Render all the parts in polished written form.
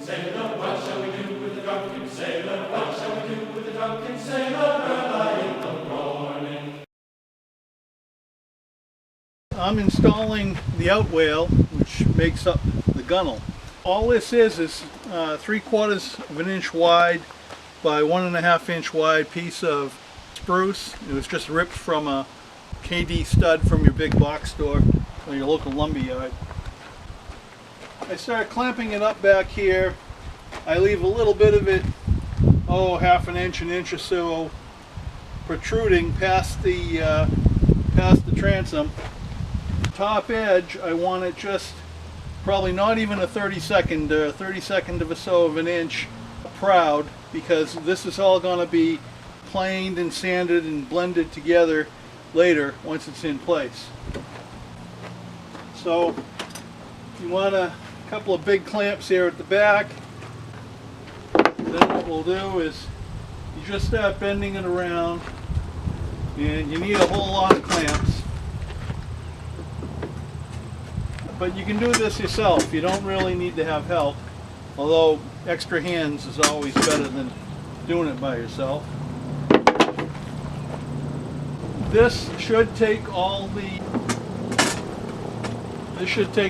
drunken sailor? What shall we do with the drunken sailor? What shall we do with the drunken sailor early in the morning? I'm installing the outwale, which makes up the gunwale. All this is 3/4 of an inch wide by 1.5 inch wide piece of spruce. It was just ripped from a KD stud from your big box store or your local lumber yard. I start clamping it up back here. I leave a little bit of it, half an inch or so, protruding past the transom. Top edge, I want it just probably not even a 32nd of a so of an inch proud, because this is all going to be planed and sanded and blended together later once it's in place. So you want a couple of big clamps here at the back. Then what we'll do is you just start bending it around, and you need a whole lot of clamps. But you can do this yourself. You don't really need to have help, although extra hands is always better than doing it by yourself. This should take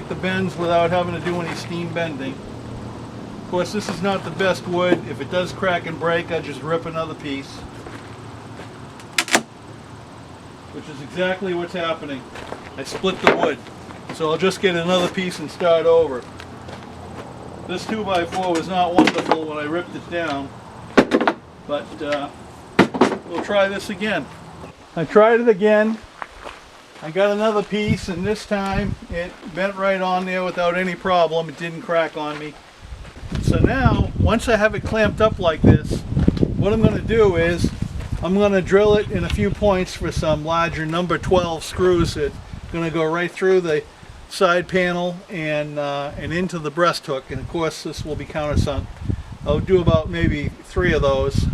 the bends without having to do any steam bending. Of course, this is not the best wood. If it does crack and break, I just rip another piece, which is exactly what's happening. I split the wood. So I'll just get another piece and start over. This 2x4 was not wonderful when I ripped it down, but we'll try this again. I tried it again. I got another piece, and this time it bent right on there without any problem. It didn't crack on me. So now, once I have it clamped up like this, what I'm going to do is I'm going to drill it in a few points for some larger number 12 screws that are going to go right through the side panel and into the breast hook, and of course this will be countersunk. I'll do about maybe 3 of those,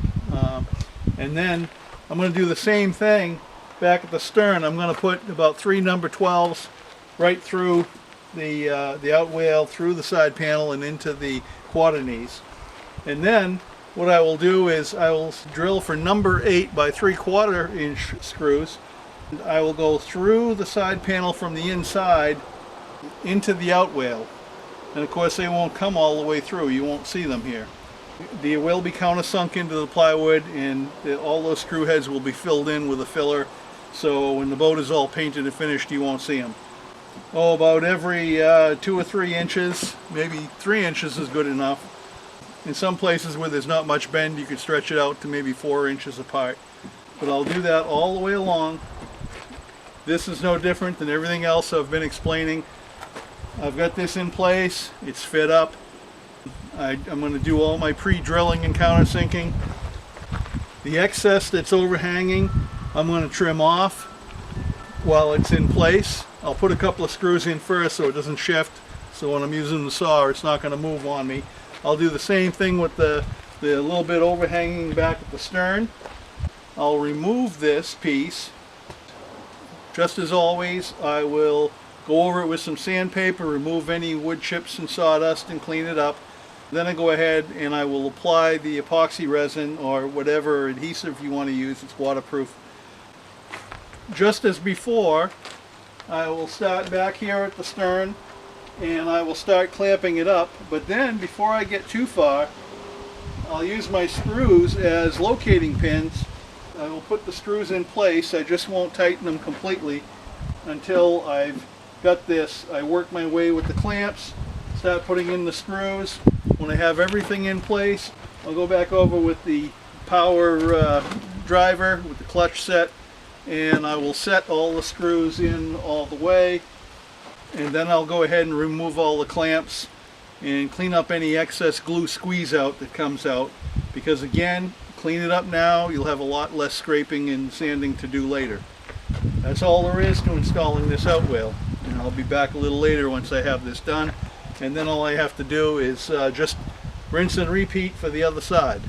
and then I'm going to do the same thing back at the stern. I'm going to put about 3 number 12s right through the outwale, through the side panel and into the quarter knees. And then what I will do is I will drill for number 8 by 3/4 inch screws. And I will go through the side panel from the inside into the outwale, and of course they won't come all the way through. You won't see them here. They will be countersunk into the plywood, and all those screw heads will be filled in with a filler, so when the boat is all painted and finished you won't see them. About every 2 or 3 inches, maybe 3 inches is good enough. In some places where there's not much bend you could stretch it out to maybe 4 inches apart, but I'll do that all the way along. This is no different than everything else I've been explaining. I've got this in place, it's fit up. I'm going to do all my pre-drilling and countersinking. The excess that's overhanging I'm going to trim off while it's in place. I'll put a couple of screws in first so it doesn't shift, so when I'm using the saw it's not going to move on me. I'll do the same thing with the little bit overhanging back at the stern. I'll remove this piece. Just as always, I will go over it with some sandpaper, remove any wood chips and sawdust and clean it up. Then I go ahead and I will apply the epoxy resin or whatever adhesive you want to use. It's waterproof. Just as before, I will start back here at the stern and I will start clamping it up. But then before I get too far, I'll use my screws as locating pins. I will put the screws in place. I just won't tighten them completely until I've got this. I work my way with the clamps, start putting in the screws. When I have everything in place, I'll go back over with the power driver with the clutch set, and I will set all the screws in all the way, and then I'll go ahead and remove all the clamps and clean up any excess glue squeeze out that comes out, because again, clean it up now, you'll have a lot less scraping and sanding to do later. That's all there is to installing this outwale, and I'll be back a little later once I have this done, and then all I have to do is just rinse and repeat for the other side.